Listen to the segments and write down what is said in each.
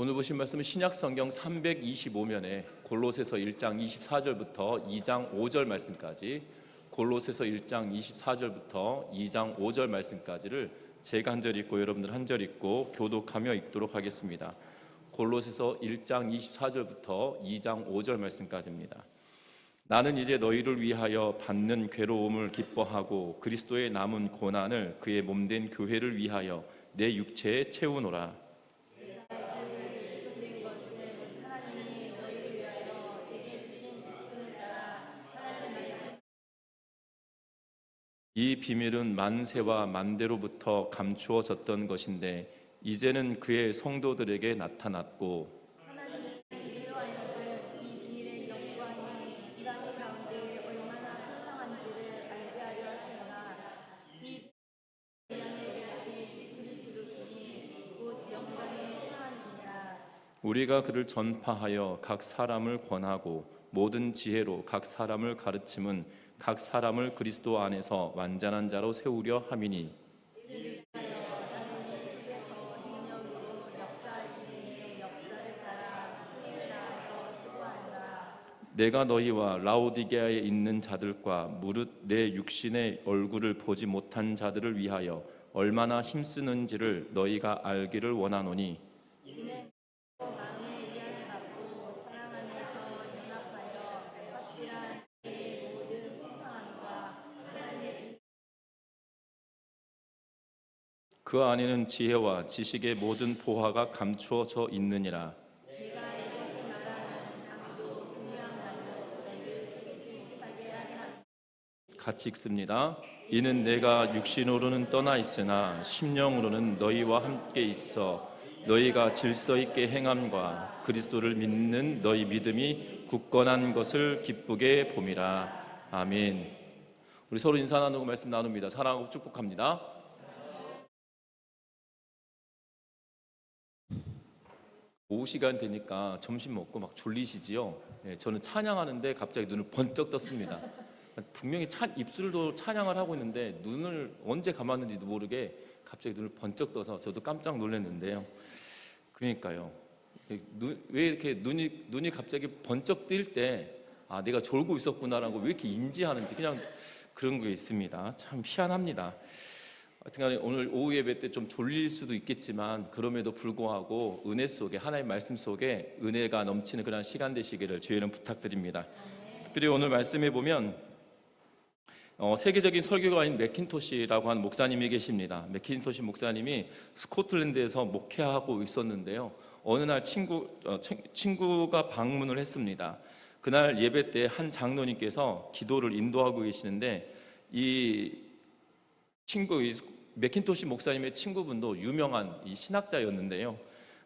오늘 보신 말씀은 신약성경 325면에 골로새서 1장 24절부터 2장 5절 말씀까지, 골로새서 1장 24절부터 2장 5절 말씀까지를 제가 한 절 읽고 여러분들 한 절 읽고 교독하며 읽도록 하겠습니다. 골로새서 1장 24절부터 2장 5절 말씀까지입니다. 나는 이제 너희를 위하여 받는 괴로움을 기뻐하고 그리스도의 남은 고난을 그의 몸된 교회를 위하여 내 육체에 채우노라. 이 비밀은 만세와 만대로부터 감추어졌던 것인데 이제는 그의 성도들에게 나타났고, 하나님의 이로하여금 이 비밀의 영광이 이 땅 가운데 얼마나 풍성한지를 알게 하려 하시나, 이 비밀의 것이 그리스도시니 곧 영광의 상한이니라. 우리가 그를 전파하여 각 사람을 권하고 모든 지혜로 각 사람을 가르침은 각 사람을 그리스도 안에서 완전한 자로 세우려 함이니, 내가 너희와 라오디게아에 있는 자들과 무릇 내 육신의 얼굴을 보지 못한 자들을 위하여 얼마나 힘쓰는지를 너희가 알기를 원하노니, 그 안에는 지혜와 지식의 모든 보화가 감추어져 있느니라. 같이 읽습니다. 이는 내가 육신으로는 떠나 있으나 심령으로는 너희와 함께 있어 너희가 질서 있게 행함과 그리스도를 믿는 너희 믿음이 굳건한 것을 기쁘게 봄이라. 아멘. 우리 서로 인사 나누고 말씀 나눕니다. 사랑하고 축복합니다. 오후 시간 되니까 점심 먹고 막 졸리시지요? 저는 찬양하는데 갑자기 눈을 번쩍 떴습니다. 분명히 입술도 찬양을 하고 있는데 눈을 언제 감았는지도 모르게 갑자기 눈을 번쩍 떠서 저도 깜짝 놀랐는데요. 그러니까요. 왜 이렇게 눈이 갑자기 번쩍 뜰 때 내가 졸고 있었구나라고 왜 이렇게 인지하는지 그냥 그런 게 있습니다. 참 희한합니다. 하여튼간에 오늘 오후 예배 때 좀 졸릴 수도 있겠지만 그럼에도 불구하고 은혜 속에 하나님의 말씀 속에 은혜가 넘치는 그런 시간 되시기를 주의 이름 부탁드립니다. 특별히 오늘 말씀해 보면 세계적인 설교가인 매킨토시라고 하는 목사님이 계십니다. 매킨토시 목사님이 스코틀랜드에서 목회하고 있었는데요. 어느 날 친구가 방문을 했습니다. 그날 예배 때 한 장로님께서 기도를 인도하고 계시는데 이 매킨토시 목사님의 친구분도 유명한 이 신학자였는데요.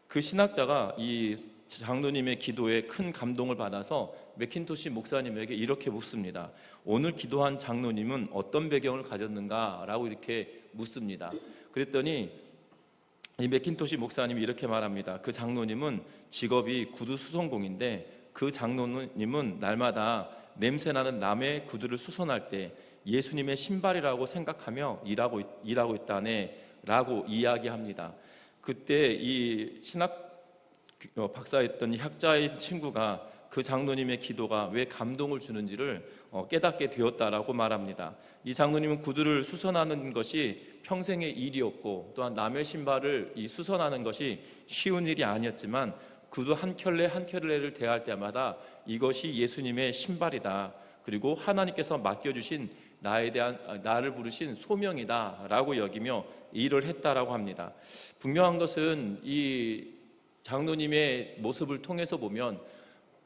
그 신학자가 이 장로님의 기도에 큰 감동을 받아서 매킨토시 목사님에게 이렇게 묻습니다. 오늘 기도한 장로님은 어떤 배경을 가졌는가라고 이렇게 묻습니다. 그랬더니 이 매킨토시 목사님이 이렇게 말합니다. 그 장로님은 직업이 구두 수선공인데 그 장로님은 날마다 냄새나는 남의 구두를 수선할 때 예수님의 신발이라고 생각하며 일하고 있다네 라고 이야기합니다. 그때 이 신학 박사였던 이 학자의 친구가 그 장로님의 기도가 왜 감동을 주는지를 깨닫게 되었다라고 말합니다. 이 장로님은 구두를 수선하는 것이 평생의 일이었고 또한 남의 신발을 수선하는 것이 쉬운 일이 아니었지만 구두 한 켤레 한 켤레를 대할 때마다 이것이 예수님의 신발이다. 그리고 하나님께서 맡겨주신 나를 부르신 소명이다라고 여기며 일을 했다라고 합니다. 분명한 것은 이 장로님의 모습을 통해서 보면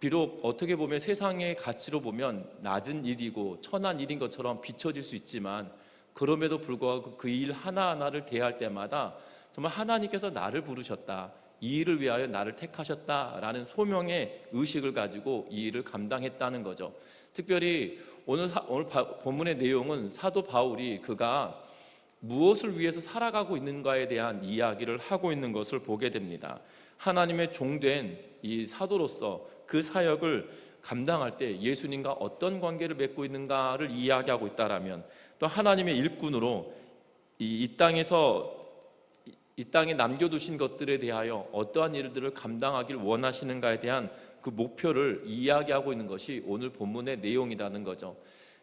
비록 어떻게 보면 세상의 가치로 보면 낮은 일이고 천한 일인 것처럼 비춰질 수 있지만 그럼에도 불구하고 그 일 하나하나를 대할 때마다 정말 하나님께서 나를 부르셨다, 이 일을 위하여 나를 택하셨다라는 소명의 의식을 가지고 이 일을 감당했다는 거죠. 특별히 오늘 본문의 내용은 사도 바울이 그가 무엇을 위해서 살아가고 있는가에 대한 이야기를 하고 있는 것을 보게 됩니다. 하나님의 종된 이 사도로서 그 사역을 감당할 때 예수님과 어떤 관계를 맺고 있는가를 이야기하고 있다라면, 또 하나님의 일꾼으로 이 땅에서 이 땅에 남겨두신 것들에 대하여 어떠한 일들을 감당하길 원하시는가에 대한 그 목표를 이야기하고 있는 것이 오늘 본문의 내용이라는 거죠.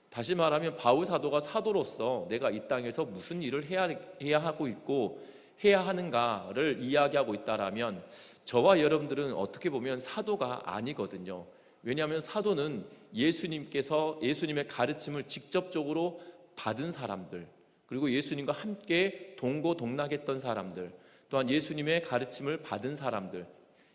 다시 말하면 바울 사도가 사도로서 내가 이 땅에서 무슨 일을 해야 하고 있고 해야 하는가를 이야기하고 있다라면 저와 여러분들은 어떻게 보면 사도가 아니거든요. 왜냐하면 사도는 예수님의 가르침을 직접적으로 받은 사람들, 그리고 예수님과 함께 동고동락했던 사람들, 또한 예수님의 가르침을 받은 사람들,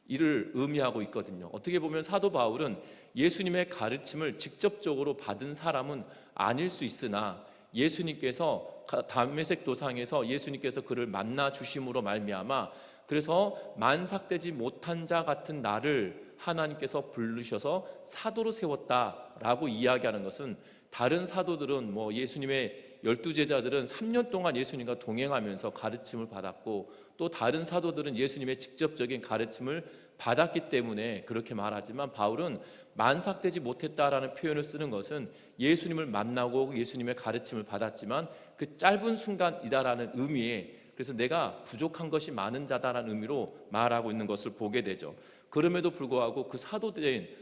이를 의미하고 있거든요. 어떻게 보면 사도 바울은 예수님의 가르침을 직접적으로 받은 사람은 아닐 수 있으나 예수님께서 담메색 도상에서 예수님께서 그를 만나 주심으로 말미암아 그래서 만삭되지 못한 자 같은 나를 하나님께서 부르셔서 사도로 세웠다라고 이야기하는 것은, 다른 사도들은 예수님의 12제자들은 3년 동안 예수님과 동행하면서 가르침을 받았고, 또 다른 사도들은 예수님의 직접적인 가르침을 받았기 때문에 그렇게 말하지만, 바울은 만삭되지 못했다라는 표현을 쓰는 것은 예수님을 만나고 예수님의 가르침을 받았지만 그 짧은 순간이다라는 의미에, 그래서 내가 부족한 것이 많은 자다라는 의미로 말하고 있는 것을 보게 되죠. 그럼에도 불구하고 그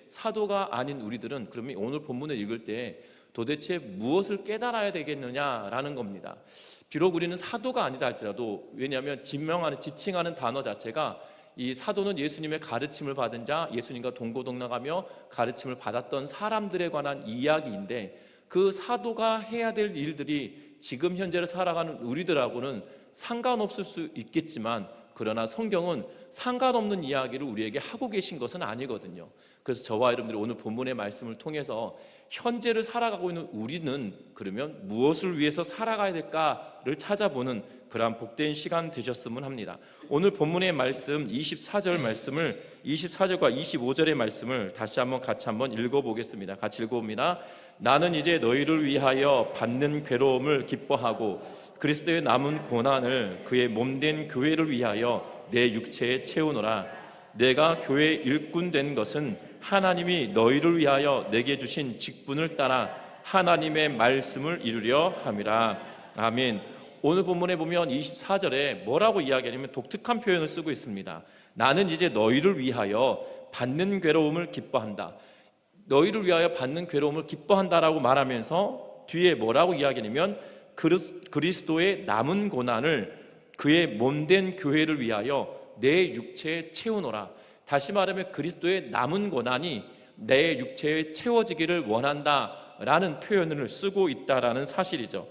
사도가 아닌 우리들은 그러면 오늘 본문을 읽을 때 도대체 무엇을 깨달아야 되겠느냐라는 겁니다. 비록 우리는 사도가 아니다 할지라도, 왜냐하면 지칭하는 단어 자체가 이 사도는 예수님의 가르침을 받은 자, 예수님과 동고동락하며 가르침을 받았던 사람들에 관한 이야기인데, 그 사도가 해야 될 일들이 지금 현재를 살아가는 우리들하고는 상관없을 수 있겠지만, 그러나 성경은 상관없는 이야기를 우리에게 하고 계신 것은 아니거든요. 그래서 저와 여러분들이 오늘 본문의 말씀을 통해서 현재를 살아가고 있는 우리는 그러면 무엇을 위해서 살아가야 될까를 찾아보는 그러한 복된 시간 되셨으면 합니다. 오늘 본문의 말씀 24절과 25절의 말씀을 다시 한번 같이 읽어보겠습니다. 같이 읽어봅니다. 나는 이제 너희를 위하여 받는 괴로움을 기뻐하고 그리스도의 남은 고난을 그의 몸된 교회를 위하여 내 육체에 채우노라. 내가 교회의 일꾼 된 것은 하나님이 너희를 위하여 내게 주신 직분을 따라 하나님의 말씀을 이루려 함이라. 아멘. 오늘 본문에 보면 24절에 뭐라고 이야기하냐면 독특한 표현을 쓰고 있습니다. 나는 이제 너희를 위하여 받는 괴로움을 기뻐한다. 너희를 위하여 받는 괴로움을 기뻐한다라고 말하면서 뒤에 뭐라고 이야기하냐면 그리스도의 남은 고난을 그의 몸된 교회를 위하여 내 육체에 채우노라. 다시 말하면 그리스도의 남은 고난이 내 육체에 채워지기를 원한다라는 표현을 쓰고 있다라는 사실이죠.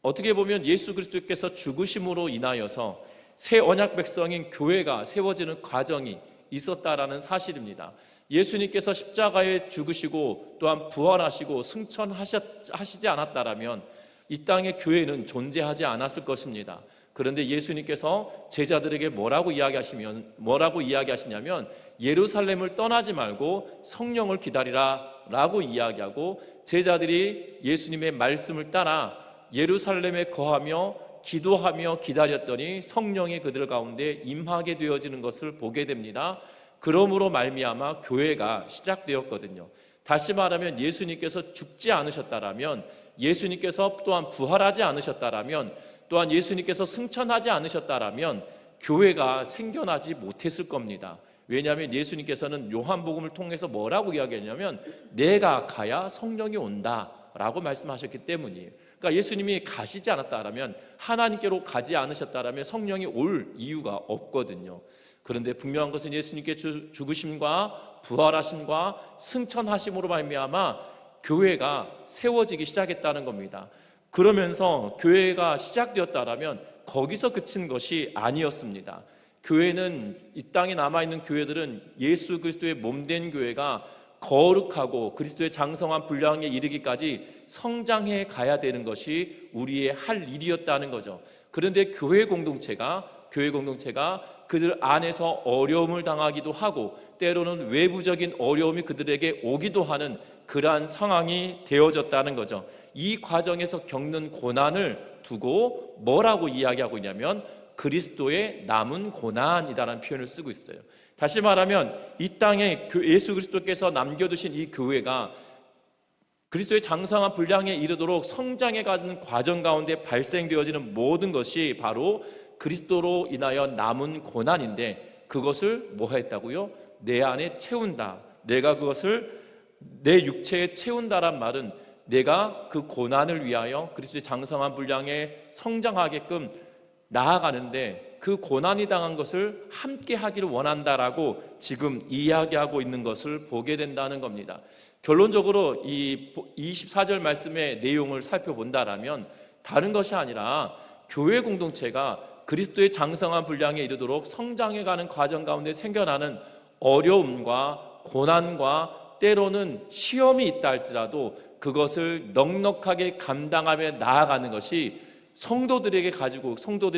어떻게 보면 예수 그리스도께서 죽으심으로 인하여서 새 언약 백성인 교회가 세워지는 과정이 있었다라는 사실입니다. 예수님께서 십자가에 죽으시고 또한 부활하시고 승천하시지 않았다라면 이 땅의 교회는 존재하지 않았을 것입니다. 그런데 예수님께서 제자들에게 뭐라고 이야기하시냐면 예루살렘을 떠나지 말고 성령을 기다리라 라고 이야기하고, 제자들이 예수님의 말씀을 따라 예루살렘에 거하며 기도하며 기다렸더니 성령이 그들 가운데 임하게 되어지는 것을 보게 됩니다. 그러므로 말미암아 교회가 시작되었거든요. 다시 말하면 예수님께서 죽지 않으셨다라면, 예수님께서 또한 부활하지 않으셨다라면, 또한 예수님께서 승천하지 않으셨다라면 교회가 생겨나지 못했을 겁니다. 왜냐하면 예수님께서는 요한복음을 통해서 뭐라고 이야기했냐면 내가 가야 성령이 온다라고 말씀하셨기 때문이에요. 그러니까 예수님이 가시지 않았다라면, 하나님께로 가지 않으셨다라면 성령이 올 이유가 없거든요. 그런데 분명한 것은 예수님께 죽으심과 부활하심과 승천하심으로 말미암아 교회가 세워지기 시작했다는 겁니다. 그러면서 교회가 시작되었다라면 거기서 그친 것이 아니었습니다. 교회는, 이 땅에 남아있는 교회들은 예수 그리스도의 몸된 교회가 거룩하고 그리스도의 장성한 분량에 이르기까지 성장해 가야 되는 것이 우리의 할 일이었다는 거죠. 그런데 교회 공동체가 그들 안에서 어려움을 당하기도 하고 때로는 외부적인 어려움이 그들에게 오기도 하는 그러한 상황이 되어졌다는 거죠. 이 과정에서 겪는 고난을 두고 뭐라고 이야기하고 있냐면 그리스도의 남은 고난이다라는 표현을 쓰고 있어요. 다시 말하면 이 땅에 예수 그리스도께서 남겨두신 이 교회가 그리스도의 장성한 분량에 이르도록 성장해가는 과정 가운데 발생되어지는 모든 것이 바로 그리스도로 인하여 남은 고난인데 그것을 뭐 했다고요? 내 안에 채운다. 내가 그것을 내 육체에 채운다란 말은 내가 그 고난을 위하여 그리스도의 장성한 분량에 성장하게끔 나아가는데 그 고난이 당한 것을 함께 하기를 원한다라고 지금 이야기하고 있는 것을 보게 된다는 겁니다. 결론적으로 이 24절 말씀의 내용을 살펴본다라면 다른 것이 아니라 교회 공동체가 그리스도의 장성한 분량에 이르도록 성장해가는 과정 가운데 생겨나는 어려움과 고난과 때로는 시험이 있다 할지라도 그것을 넉넉하게 감당하며 나아가는 것이 성도들이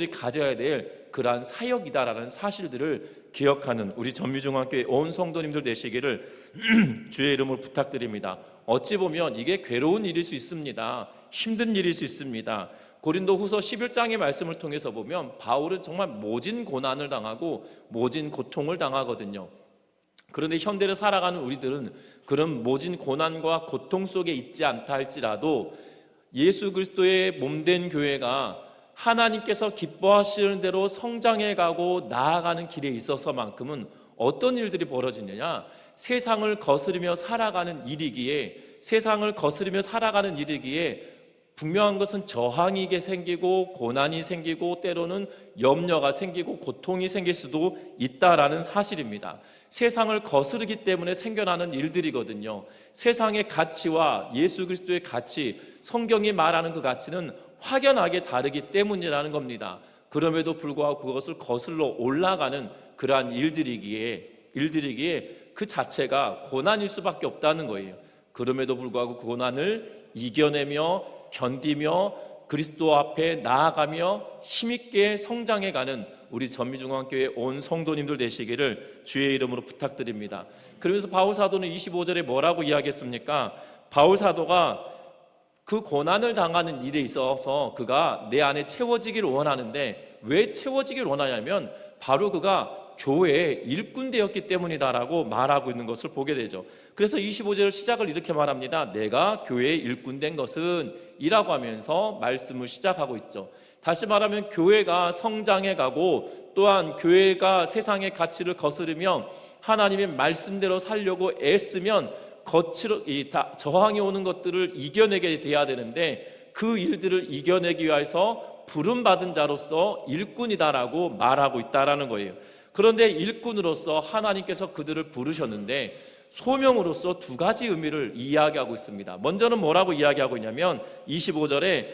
가져야 될 그러한 사역이다라는 사실들을 기억하는 우리 전미중앙교회 온 성도님들 되시기를 주의 이름으로 부탁드립니다. 어찌 보면 이게 괴로운 일일 수 있습니다. 힘든 일일 수 있습니다. 고린도후서 11장의 말씀을 통해서 보면 바울은 정말 모진 고난을 당하고 모진 고통을 당하거든요. 그런데 현대를 살아가는 우리들은 그런 모진 고난과 고통 속에 있지 않다 할지라도 예수 그리스도의 몸된 교회가 하나님께서 기뻐하시는 대로 성장해가고 나아가는 길에 있어서만큼은 어떤 일들이 벌어지느냐, 세상을 거스르며 살아가는 일이기에 분명한 것은 저항이 생기고 고난이 생기고 때로는 염려가 생기고 고통이 생길 수도 있다라는 사실입니다. 세상을 거스르기 때문에 생겨나는 일들이거든요. 세상의 가치와 예수 그리스도의 가치, 성경이 말하는 그 가치는 확연하게 다르기 때문이라는 겁니다. 그럼에도 불구하고 그것을 거슬러 올라가는 그러한 일들이기에 그 자체가 고난일 수밖에 없다는 거예요. 그럼에도 불구하고 그 고난을 이겨내며 견디며 그리스도 앞에 나아가며 힘있게 성장해가는 우리 전미중앙교회 온 성도님들 되시기를 주의 이름으로 부탁드립니다. 그러면서 바울 사도는 25절에 뭐라고 이야기했습니까? 바울 사도가 그 고난을 당하는 일에 있어서 그가 내 안에 채워지기를 원하는데 왜 채워지기를 원하냐면 바로 그가 교회의 일꾼 되었기 때문이다라고 말하고 있는 것을 보게 되죠. 그래서 25절 시작을 이렇게 말합니다. 내가 교회의 일꾼 된 것은 이라고 하면서 말씀을 시작하고 있죠. 다시 말하면 교회가 성장해가고 또한 교회가 세상의 가치를 거스르며 하나님의 말씀대로 살려고 애쓰면 저항이 오는 것들을 이겨내게 돼야 되는데 그 일들을 이겨내기 위해서 부름받은 자로서 일꾼이다라고 말하고 있다라는 거예요. 그런데 일꾼으로서 하나님께서 그들을 부르셨는데 소명으로서 두 가지 의미를 이야기하고 있습니다. 먼저는 뭐라고 이야기하고 있냐면 25절에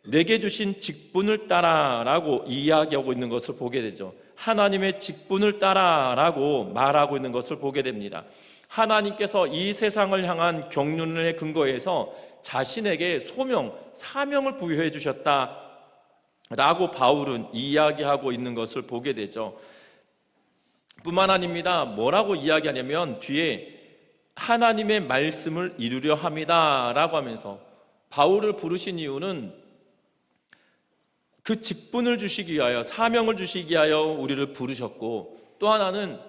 내게 주신 직분을 따라라고 이야기하고 있는 것을 보게 되죠. 하나님의 직분을 따라라고 말하고 있는 것을 보게 됩니다. 하나님께서 이 세상을 향한 경륜의 근거에서 자신에게 소명, 사명을 부여해 주셨다라고 바울은 이야기하고 있는 것을 보게 되죠. 뿐만 아닙니다. 뭐라고 이야기하냐면 뒤에 하나님의 말씀을 이루려 합니다라고 하면서 바울을 부르신 이유는 그 직분을 주시기 위하여, 사명을 주시기 위하여 우리를 부르셨고, 또 하나는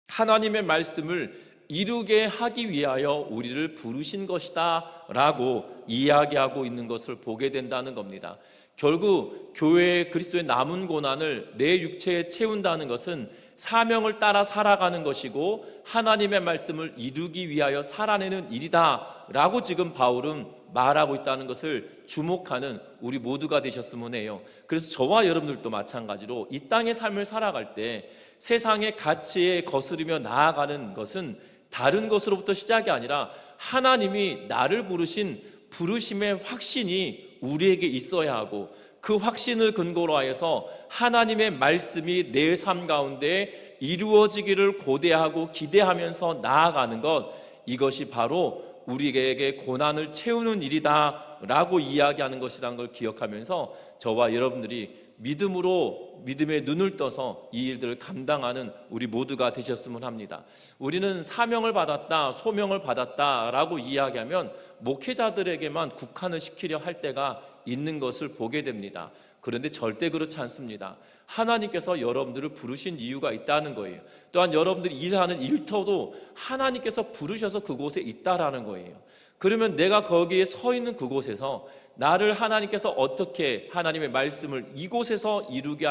하나님의 말씀을 이루게 하기 위하여 우리를 부르신 것이다 라고 이야기하고 있는 것을 보게 된다는 겁니다. 결국 교회의 그리스도의 남은 고난을 내 육체에 채운다는 것은 사명을 따라 살아가는 것이고 하나님의 말씀을 이루기 위하여 살아내는 일이다 라고 지금 바울은 말하고 있다는 것을 주목하는 우리 모두가 되셨으면 해요. 그래서 저와 여러분들도 마찬가지로 이 땅의 삶을 살아갈 때 세상의 가치에 거스르며 나아가는 것은 다른 것으로부터 시작이 아니라 하나님이 나를 부르신 부르심의 확신이 우리에게 있어야 하고 그 확신을 근거로 하여서 하나님의 말씀이 내 삶 가운데 이루어지기를 고대하고 기대하면서 나아가는 것, 이것이 바로 우리에게 고난을 채우는 일이다 라고 이야기하는 것이라는 걸 기억하면서 저와 여러분들이 믿음의 눈을 떠서 이 일들을 감당하는 우리 모두가 되셨으면 합니다. 우리는 사명을 받았다, 소명을 받았다 라고 이야기하면 목회자들에게만 국한을 시키려 할 때가 있는 것을 보게 됩니다. 그런데 절대 그렇지 않습니다. 하나님께서 여러분들을 부르신 이유가 있다는 거예요. 또한 여러분들이 일하는 일터도 하나님께서 부르셔서 그곳에 있다라는 거예요. 그러면 내가 거기에 서 있는 그곳에서 나를 하나님께서 어떻게 하나님의 말씀을 이곳에서 이루게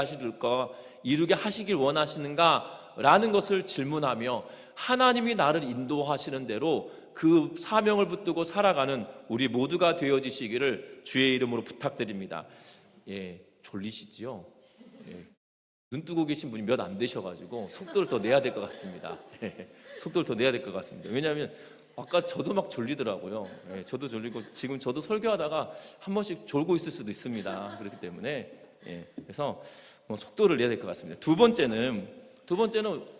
하시길 원하시는가 라는 것을 질문하며 하나님이 나를 인도하시는 대로 그 사명을 붙들고 살아가는 우리 모두가 되어지시기를 주의 이름으로 부탁드립니다. 졸리시지요? 눈 뜨고 계신 분이 몇 안 되셔가지고 속도를 더 내야 될 것 같습니다. 속도를 더 내야 될 것 같습니다. 왜냐하면 아까 저도 막 졸리더라고요. 저도 졸리고 지금 저도 설교하다가 한 번씩 졸고 있을 수도 있습니다. 그렇기 때문에 그래서 속도를 내야 될 것 같습니다. 두 번째는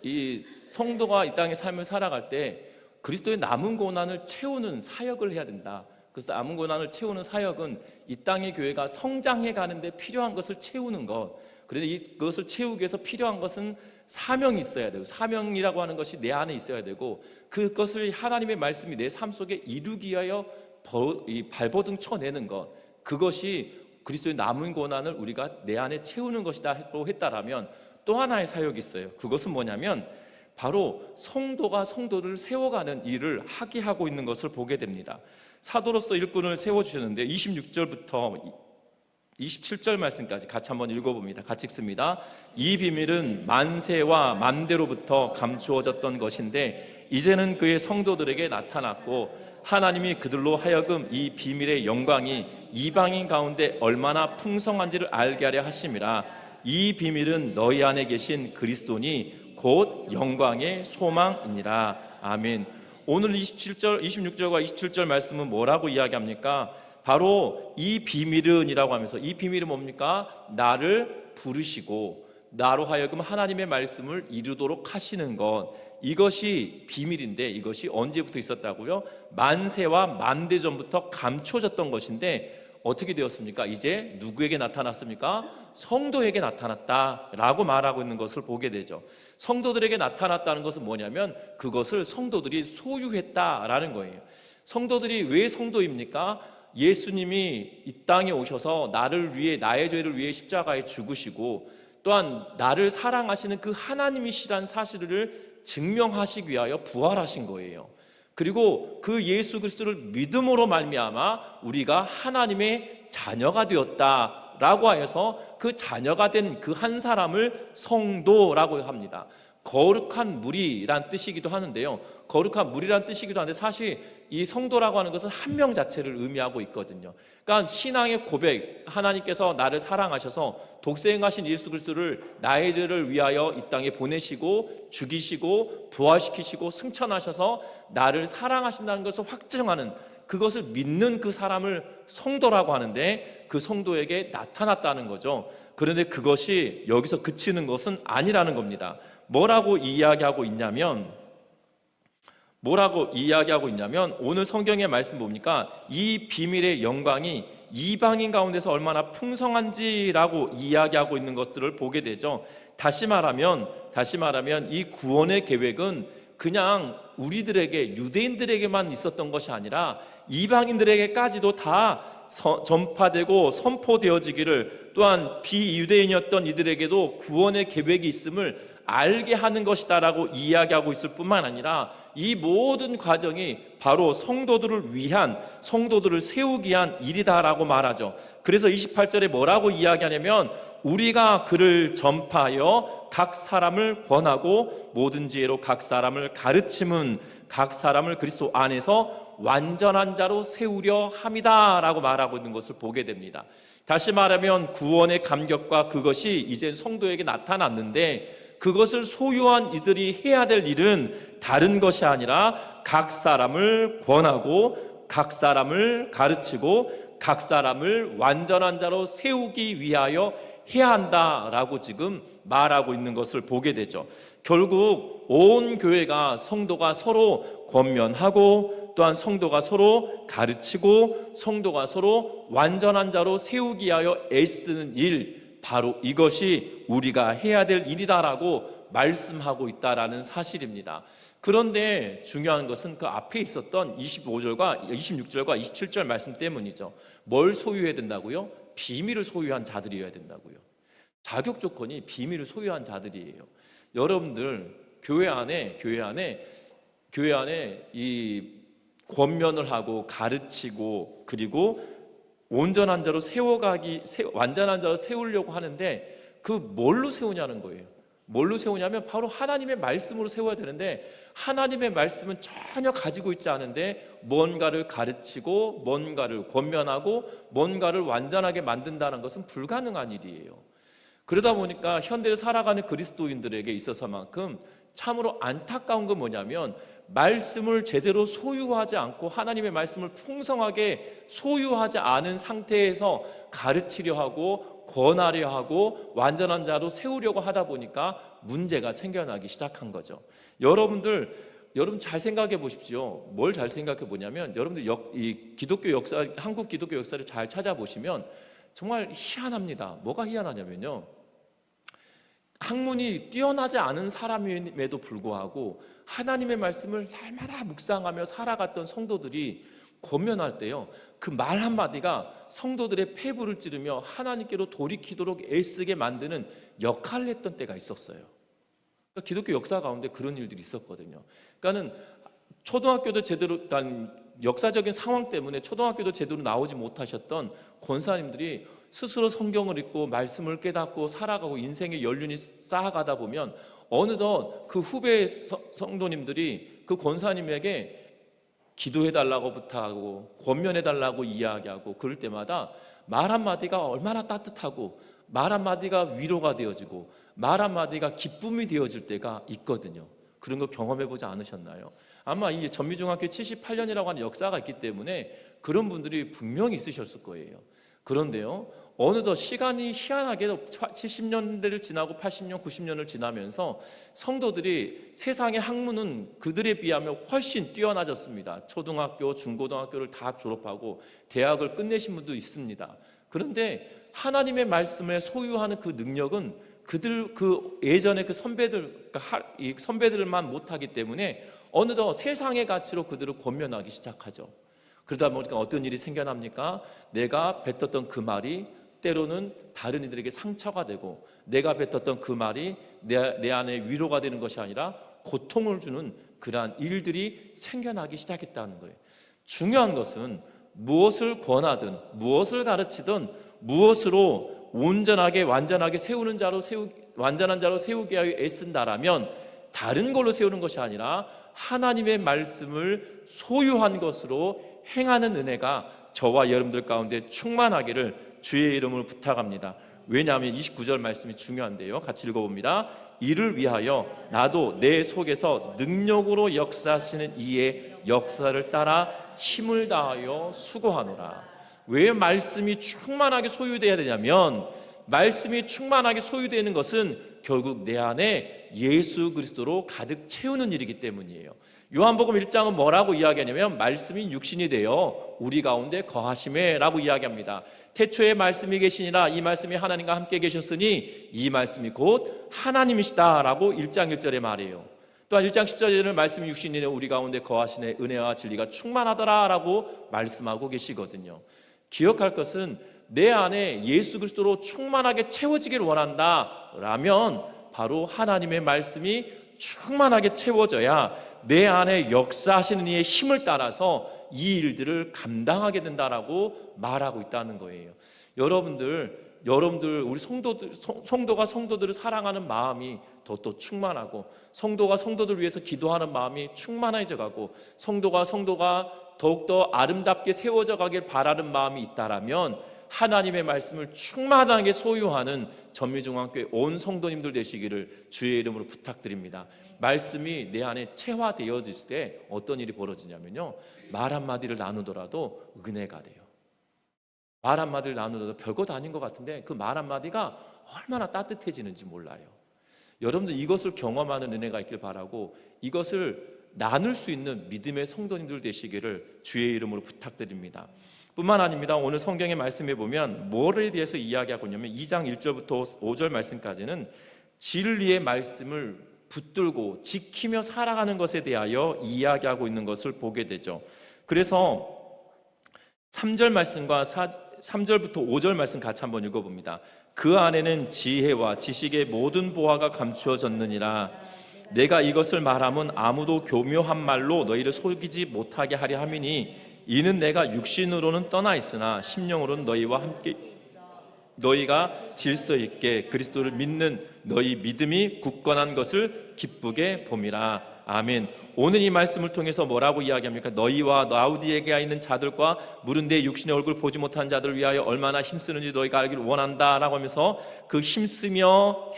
이 성도가 이 땅의 삶을 살아갈 때 그리스도의 남은 고난을 채우는 사역을 해야 된다. 그래서 남은 고난을 채우는 사역은 이 땅의 교회가 성장해 가는데 필요한 것을 채우는 것. 그런데 이것을 채우기 위해서 필요한 것은 사명이 있어야 되고, 사명이라고 하는 것이 내 안에 있어야 되고, 그것을 하나님의 말씀이 내 삶 속에 이루기 위하여 발버둥 쳐내는 것, 그것이 그리스도의 남은 고난을 우리가 내 안에 채우는 것이다고 했다라면 또 하나의 사역이 있어요. 그것은 뭐냐면 바로 성도가 성도를 세워가는 일을 하게 하고 있는 것을 보게 됩니다. 사도로서 일꾼을 세워주셨는데 26절부터 27절 말씀까지 같이 한번 읽어봅니다. 같이 읽습니다. 이 비밀은 만세와 만대로부터 감추어졌던 것인데 이제는 그의 성도들에게 나타났고 하나님이 그들로 하여금 이 비밀의 영광이 이방인 가운데 얼마나 풍성한지를 알게 하려 하심이라. 이 비밀은 너희 안에 계신 그리스도니 곧 영광의 소망이니라. 아멘. 오늘 26절과 27절 말씀은 뭐라고 이야기합니까? 바로 이 비밀은이라고 하면서, 이 비밀은 뭡니까? 나를 부르시고 나로 하여금 하나님의 말씀을 이루도록 하시는 것, 이것이 비밀인데 이것이 언제부터 있었다고요? 만세와 만대 전부터 감춰졌던 것인데 어떻게 되었습니까? 이제 누구에게 나타났습니까? 성도에게 나타났다라고 말하고 있는 것을 보게 되죠. 성도들에게 나타났다는 것은 뭐냐면 그것을 성도들이 소유했다라는 거예요. 성도들이 왜 성도입니까? 예수님이 이 땅에 오셔서 나를 위해, 나의 죄를 위해 십자가에 죽으시고 또한 나를 사랑하시는 그 하나님이시라는 사실을 증명하시기 위하여 부활하신 거예요. 그리고 그 예수 그리스도를 믿음으로 말미암아 우리가 하나님의 자녀가 되었다라고 하여서 그 자녀가 된 그 한 사람을 성도라고 합니다. 거룩한 무리란 뜻이기도 하는데요. 거룩한 무리란 뜻이기도 한데 사실 이 성도라고 하는 것은 한 명 자체를 의미하고 있거든요. 그러니까 신앙의 고백, 하나님께서 나를 사랑하셔서 독생하신 예수 그리스도를 나의 죄를 위하여 이 땅에 보내시고 죽이시고 부활시키시고 승천하셔서 나를 사랑하신다는 것을 확증하는, 그것을 믿는 그 사람을 성도라고 하는데 그 성도에게 나타났다는 거죠. 그런데 그것이 여기서 그치는 것은 아니라는 겁니다. 뭐라고 이야기하고 있냐면 오늘 성경의 말씀 봅니까? 이 비밀의 영광이 이방인 가운데서 얼마나 풍성한지라고 이야기하고 있는 것들을 보게 되죠. 다시 말하면 이 구원의 계획은 그냥 우리들에게, 유대인들에게만 있었던 것이 아니라 이방인들에게까지도 다 전파되고 선포되어지기를, 또한 비유대인이었던 이들에게도 구원의 계획이 있음을 알게 하는 것이다라고 이야기하고 있을 뿐만 아니라 이 모든 과정이 바로 성도들을 위한, 성도들을 세우기 위한 일이다라고 말하죠. 그래서 28절에 뭐라고 이야기하냐면 우리가 그를 전파하여 각 사람을 권하고 모든 지혜로 각 사람을 가르침은 각 사람을 그리스도 안에서 완전한 자로 세우려 함이다라고 말하고 있는 것을 보게 됩니다. 다시 말하면 구원의 감격과 그것이 이제 성도에게 나타났는데 그것을 소유한 이들이 해야 될 일은 다른 것이 아니라 각 사람을 권하고 각 사람을 가르치고 각 사람을 완전한 자로 세우기 위하여 해야 한다라고 지금 말하고 있는 것을 보게 되죠. 결국 온 교회가, 성도가 서로 권면하고 또한 성도가 서로 가르치고 성도가 서로 완전한 자로 세우기 위하여 애쓰는 일, 바로 이것이 우리가 해야 될 일이다라고 말씀하고 있다라는 사실입니다. 그런데 중요한 것은 그 앞에 있었던 26절과 27절 말씀 때문이죠. 뭘 소유해야 된다고요? 비밀을 소유한 자들이어야 된다고요. 자격 조건이 비밀을 소유한 자들이에요. 여러분들 교회 안에 이 권면을 하고 가르치고 그리고 온전한 자로 완전한 자로 세우려고 하는데 그 뭘로 세우냐는 거예요. 뭘로 세우냐면 바로 하나님의 말씀으로 세워야 되는데 하나님의 말씀은 전혀 가지고 있지 않은데 뭔가를 가르치고 뭔가를 권면하고 뭔가를 완전하게 만든다는 것은 불가능한 일이에요. 그러다 보니까 현대를 살아가는 그리스도인들에게 있어서만큼 참으로 안타까운 건 뭐냐면 말씀을 제대로 소유하지 않고 하나님의 말씀을 풍성하게 소유하지 않은 상태에서 가르치려 하고 권하려 하고 완전한 자로 세우려고 하다 보니까 문제가 생겨나기 시작한 거죠. 여러분 잘 생각해 보십시오. 뭘 잘 생각해 보냐면 여러분들 이 기독교 역사, 한국 기독교 역사를 잘 찾아보시면 정말 희한합니다. 뭐가 희한하냐면요, 학문이 뛰어나지 않은 사람임에도 불구하고 하나님의 말씀을 날마다 묵상하며 살아갔던 성도들이 권면할 때요, 그 말 한마디가 성도들의 폐부를 찌르며 하나님께로 돌이키도록 애쓰게 만드는 역할을 했던 때가 있었어요. 그러니까 기독교 역사 가운데 그런 일들이 있었거든요. 그러니까는 초등학교도 제대로, 역사적인 상황 때문에 초등학교도 제대로 나오지 못하셨던 권사님들이 스스로 성경을 읽고 말씀을 깨닫고 살아가고 인생의 연륜이 쌓아가다 보면 어느덧 그 후배 성도님들이 그 권사님에게 기도해달라고 부탁하고 권면해달라고 이야기하고 그럴 때마다 말 한마디가 얼마나 따뜻하고 말 한마디가 위로가 되어지고 말 한마디가 기쁨이 되어질 때가 있거든요. 그런 거 경험해보지 않으셨나요? 아마 이 전미중학교 78년이라고 하는 역사가 있기 때문에 그런 분들이 분명히 있으셨을 거예요. 그런데요, 어느덧 시간이 희한하게 70년대를 지나고 80년, 90년을 지나면서 성도들이 세상의 학문은 그들에 비하면 훨씬 뛰어나졌습니다. 초등학교, 중고등학교를 다 졸업하고 대학을 끝내신 분도 있습니다. 그런데 하나님의 말씀을 소유하는 그 능력은 그 예전에 그 선배들만 못하기 때문에 어느덧 세상의 가치로 그들을 권면하기 시작하죠. 그러다 보니까 어떤 일이 생겨납니까? 내가 뱉었던 그 말이 때로는 다른 이들에게 상처가 되고 내가 뱉었던 그 말이 내 안에 위로가 되는 것이 아니라 고통을 주는 그러한 일들이 생겨나기 시작했다는 거예요. 중요한 것은 무엇을 권하든 무엇을 가르치든 무엇으로 온전하게 완전한 자로 세우게 하여 애쓴다라면 다른 걸로 세우는 것이 아니라 하나님의 말씀을 소유한 것으로 행하는 은혜가 저와 여러분들 가운데 충만하기를 주의 이름으로 부탁합니다. 왜냐하면 29절 말씀이 중요한데요, 같이 읽어봅니다. 이를 위하여 나도 내 속에서 능력으로 역사하시는 이의 역사를 따라 힘을 다하여 수고하노라. 왜 말씀이 충만하게 소유되어야 되냐면 말씀이 충만하게 소유되는 것은 결국 내 안에 예수 그리스도로 가득 채우는 일이기 때문이에요. 요한복음 1장은 뭐라고 이야기하냐면 말씀이 육신이 되어 우리 가운데 거하심에 라고 이야기합니다. 태초에 말씀이 계시니라. 이 말씀이 하나님과 함께 계셨으니 이 말씀이 곧 하나님이시다 라고 1장 1절에 말해요. 또한 1장 10절에는 말씀이 육신이 되어 우리 가운데 거하시네 은혜와 진리가 충만하더라 라고 말씀하고 계시거든요. 기억할 것은 내 안에 예수 그리스도로 충만하게 채워지기를 원한다 라면 바로 하나님의 말씀이 충만하게 채워져야 내 안에 역사하시는 이의 힘을 따라서 이 일들을 감당하게 된다라고 말하고 있다는 거예요. 여러분들 우리 성도가 성도들을 사랑하는 마음이 더 충만하고 성도가 성도들을 위해서 기도하는 마음이 충만해져 가고 성도가 더욱더 아름답게 세워져 가길 바라는 마음이 있다라면 하나님의 말씀을 충만하게 소유하는 전미중앙교회 온 성도님들 되시기를 주의 이름으로 부탁드립니다. 말씀이 내 안에 체화되어질 때 어떤 일이 벌어지냐면요, 말 한마디를 나누더라도 은혜가 돼요. 말 한마디를 나누더라도 별것 아닌 것 같은데 그 말 한마디가 얼마나 따뜻해지는지 몰라요. 여러분들 이것을 경험하는 은혜가 있길 바라고 이것을 나눌 수 있는 믿음의 성도님들 되시기를 주의 이름으로 부탁드립니다. 뿐만 아닙니다. 오늘 성경의 말씀에 보면 뭐에 대해서 이야기하고 있냐면 2장 1절부터 5절 말씀까지는 진리의 말씀을 붙들고 지키며 살아가는 것에 대하여 이야기하고 있는 것을 보게 되죠. 그래서 3절 말씀과 3절부터 5절 말씀 같이 한번 읽어봅니다. 그 안에는 지혜와 지식의 모든 보화가 감추어졌느니라. 내가 이것을 말하면 아무도 교묘한 말로 너희를 속이지 못하게 하려 함이니 이는 내가 육신으로는 떠나 있으나 심령으로는 너희와 함께 너희가 질서 있게 그리스도를 믿는 너희 믿음이 굳건한 것을 기쁘게 봄이라. 아멘. 오늘 이 말씀을 통해서 뭐라고 이야기합니까? 너희와 라우디게아에 있는 자들과 무른 내 육신의 얼굴 보지 못한 자들을 위하여 얼마나 힘쓰는지 너희가 알기를 원한다 라고 하면서 그 힘쓰며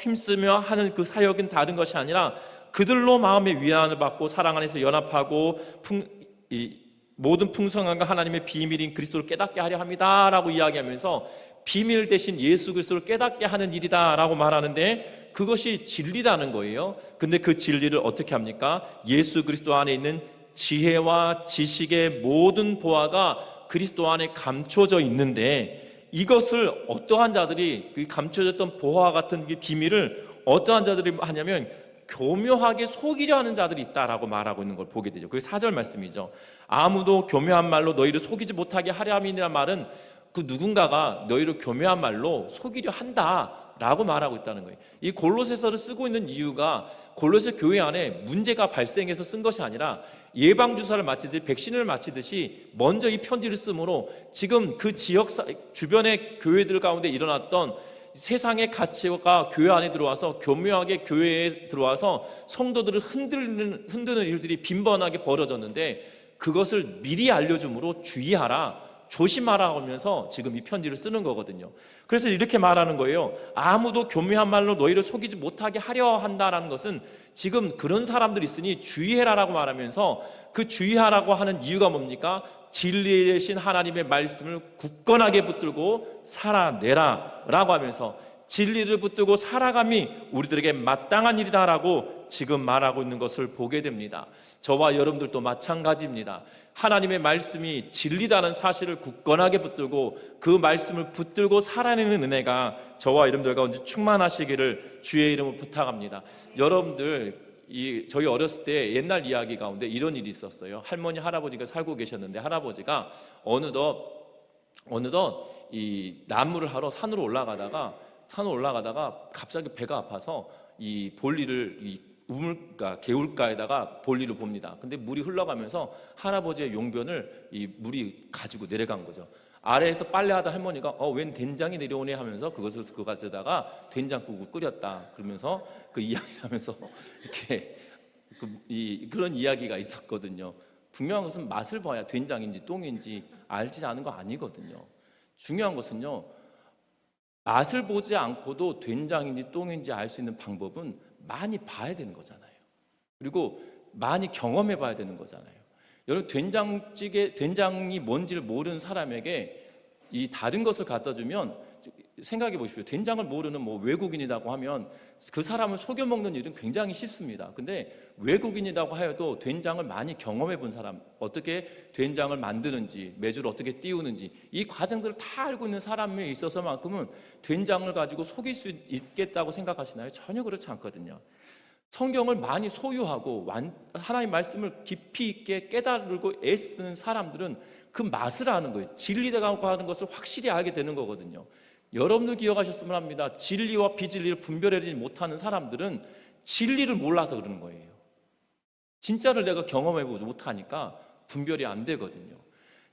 하는 그 사역은 다른 것이 아니라 그들로 마음의 위안을 받고 사랑 안에서 연합하고 모든 풍성함과 하나님의 비밀인 그리스도를 깨닫게 하려 합니다 라고 이야기하면서 비밀 대신 예수 그리스도를 깨닫게 하는 일이다 라고 말하는데, 그것이 진리라는 거예요. 근데 그 진리를 어떻게 합니까? 예수 그리스도 안에 있는 지혜와 지식의 모든 보화가 그리스도 안에 감춰져 있는데, 이것을 어떠한 자들이 그 감춰졌던 보화 같은 비밀을 어떠한 자들이 하냐면 교묘하게 속이려 하는 자들이 있다라고 말하고 있는 걸 보게 되죠. 그게 4절 말씀이죠. 아무도 교묘한 말로 너희를 속이지 못하게 하려 함이라는 말은 그 누군가가 너희를 교묘한 말로 속이려 한다라고 말하고 있다는 거예요. 이 골로새서를 쓰고 있는 이유가 골로새 교회 안에 문제가 발생해서 쓴 것이 아니라 예방주사를 마치듯이 백신을 마치듯이 먼저 이 편지를 쓰므로 지금 그 지역 주변의 교회들 가운데 일어났던 세상의 가치가 교회 안에 들어와서 교묘하게 교회에 들어와서 성도들을 흔드는 일들이 빈번하게 벌어졌는데, 그것을 미리 알려줌으로 주의하라, 조심하라 하면서 지금 이 편지를 쓰는 거거든요. 그래서 이렇게 말하는 거예요. 아무도 교묘한 말로 너희를 속이지 못하게 하려 한다라는 것은 지금 그런 사람들이 있으니 주의해라라고 말하면서, 그 주의하라고 하는 이유가 뭡니까? 진리 대신 하나님의 말씀을 굳건하게 붙들고 살아내라 라고 하면서 진리를 붙들고 살아감이 우리들에게 마땅한 일이다라고 지금 말하고 있는 것을 보게 됩니다. 저와 여러분들도 마찬가지입니다. 하나님의 말씀이 진리다는 사실을 굳건하게 붙들고 그 말씀을 붙들고 살아내는 은혜가 저와 여러분들 가운데 충만하시기를 주의 이름으로 부탁합니다. 여러분들, 저희 어렸을 때 옛날 이야기 가운데 이런 일이 있었어요. 할머니 할아버지가 살고 계셨는데, 할아버지가 어느덧 이 나무를 하러 산으로 올라가다가 갑자기 배가 아파서 이 볼일을 우물가 개울가에다가 볼일을 봅니다. 근데 물이 흘러가면서 할아버지의 용변을 이 물이 가지고 내려간 거죠. 아래에서 빨래하다 할머니가 웬 된장이 내려오네 하면서 그것을 가져다가 된장국을 끓였다 그러면서 그 이야기를 하면서 이렇게 그런 이야기가 있었거든요. 분명한 것은 맛을 봐야 된장인지 똥인지 알지 않은 거 아니거든요. 중요한 것은요, 맛을 보지 않고도 된장인지 똥인지 알 수 있는 방법은 많이 봐야 되는 거잖아요. 그리고 많이 경험해 봐야 되는 거잖아요. 여러분, 된장이 뭔지를 모르는 사람에게 이 다른 것을 갖다 주면 생각해 보십시오. 된장을 모르는 외국인이라고 하면 그 사람을 속여 먹는 일은 굉장히 쉽습니다. 근데 외국인이라고 하여도 된장을 많이 경험해 본 사람, 어떻게 된장을 만드는지, 메주를 어떻게 띄우는지 이 과정들을 다 알고 있는 사람에 있어서만큼은 된장을 가지고 속일 수 있겠다고 생각하시나요? 전혀 그렇지 않거든요. 성경을 많이 소유하고 하나님의 말씀을 깊이 있게 깨달고 애쓰는 사람들은 그 맛을 아는 거예요. 진리라고 하는 것을 확실히 알게 되는 거거든요. 여러분도 기억하셨으면 합니다. 진리와 비진리를 분별해내지 못하는 사람들은 진리를 몰라서 그러는 거예요. 진짜를 내가 경험해보지 못하니까 분별이 안 되거든요.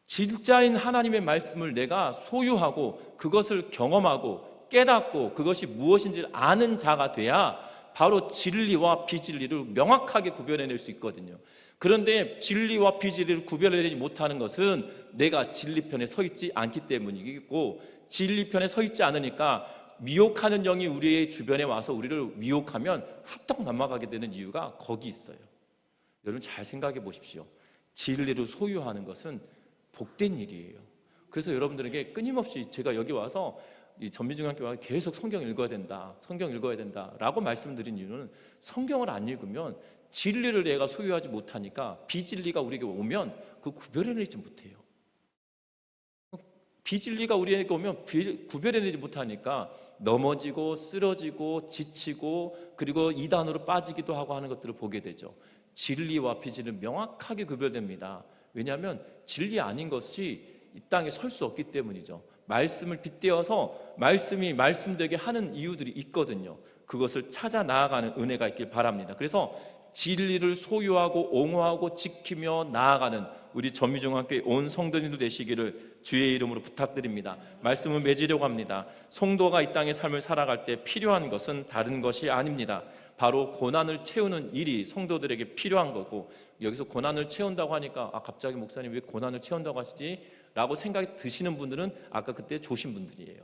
진짜인 하나님의 말씀을 내가 소유하고 그것을 경험하고 깨닫고 그것이 무엇인지를 아는 자가 돼야 바로 진리와 비진리를 명확하게 구별해낼 수 있거든요. 그런데 진리와 비진리를 구별해내지 못하는 것은 내가 진리 편에 서 있지 않기 때문이고, 진리 편에 서 있지 않으니까 미혹하는 영이 우리의 주변에 와서 우리를 미혹하면 훌떡 넘어가게 되는 이유가 거기 있어요. 여러분 잘 생각해 보십시오. 진리를 소유하는 것은 복된 일이에요. 그래서 여러분들에게 끊임없이 제가 여기 와서 이 전민중학교 와서 계속 성경 읽어야 된다, 성경 읽어야 된다 라고 말씀드린 이유는, 성경을 안 읽으면 진리를 내가 소유하지 못하니까 비진리가 우리에게 오면 그 구별해내지 못해요. 비진리가 우리에게 오면 구별해내지 못하니까 넘어지고 쓰러지고 지치고 그리고 이단으로 빠지기도 하고 하는 것들을 보게 되죠. 진리와 비진리는 명확하게 구별됩니다. 왜냐하면 진리 아닌 것이 이 땅에 설 수 없기 때문이죠. 말씀을 빗대어서 말씀이 말씀되게 하는 이유들이 있거든요. 그것을 찾아 나아가는 은혜가 있길 바랍니다. 그래서 진리를 소유하고 옹호하고 지키며 나아가는 우리 전미중학교의 온 성도님들 되시기를 주의 이름으로 부탁드립니다. 말씀을 맺으려고 합니다. 성도가 이 땅의 삶을 살아갈 때 필요한 것은 다른 것이 아닙니다. 바로 고난을 채우는 일이 성도들에게 필요한 거고, 여기서 고난을 채운다고 하니까 갑자기 목사님 왜 고난을 채운다고 하시지? 라고 생각이 드시는 분들은 아까 그때 조신 분들이에요.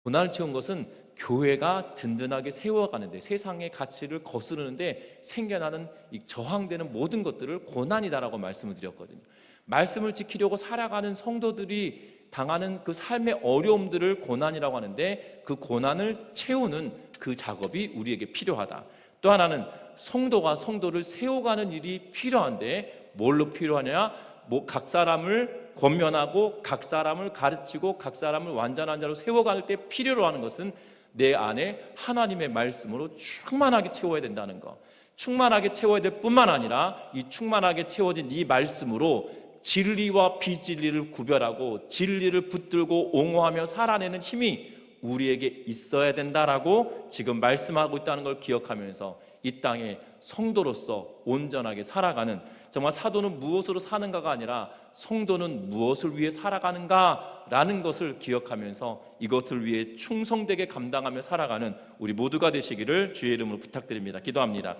고난을 채운 것은 교회가 든든하게 세워가는데, 세상의 가치를 거스르는데 생겨나는 이 저항되는 모든 것들을 고난이다라고 말씀을 드렸거든요. 말씀을 지키려고 살아가는 성도들이 당하는 그 삶의 어려움들을 고난이라고 하는데, 그 고난을 채우는 그 작업이 우리에게 필요하다. 또 하나는 성도가 성도를 세워가는 일이 필요한데, 뭘로 필요하냐? 각 사람을 권면하고 각 사람을 가르치고 각 사람을 완전한 자로 세워갈 때 필요로 하는 것은 내 안에 하나님의 말씀으로 충만하게 채워야 된다는 것. 충만하게 채워야 될 뿐만 아니라 이 충만하게 채워진 이 말씀으로 진리와 비진리를 구별하고 진리를 붙들고 옹호하며 살아내는 힘이 우리에게 있어야 된다라고 지금 말씀하고 있다는 걸 기억하면서 이 땅에 성도로서 온전하게 살아가는, 정말 사도는 무엇으로 사는가가 아니라 성도는 무엇을 위해 살아가는가라는 것을 기억하면서 이것을 위해 충성되게 감당하며 살아가는 우리 모두가 되시기를 주의 이름으로 부탁드립니다. 기도합니다.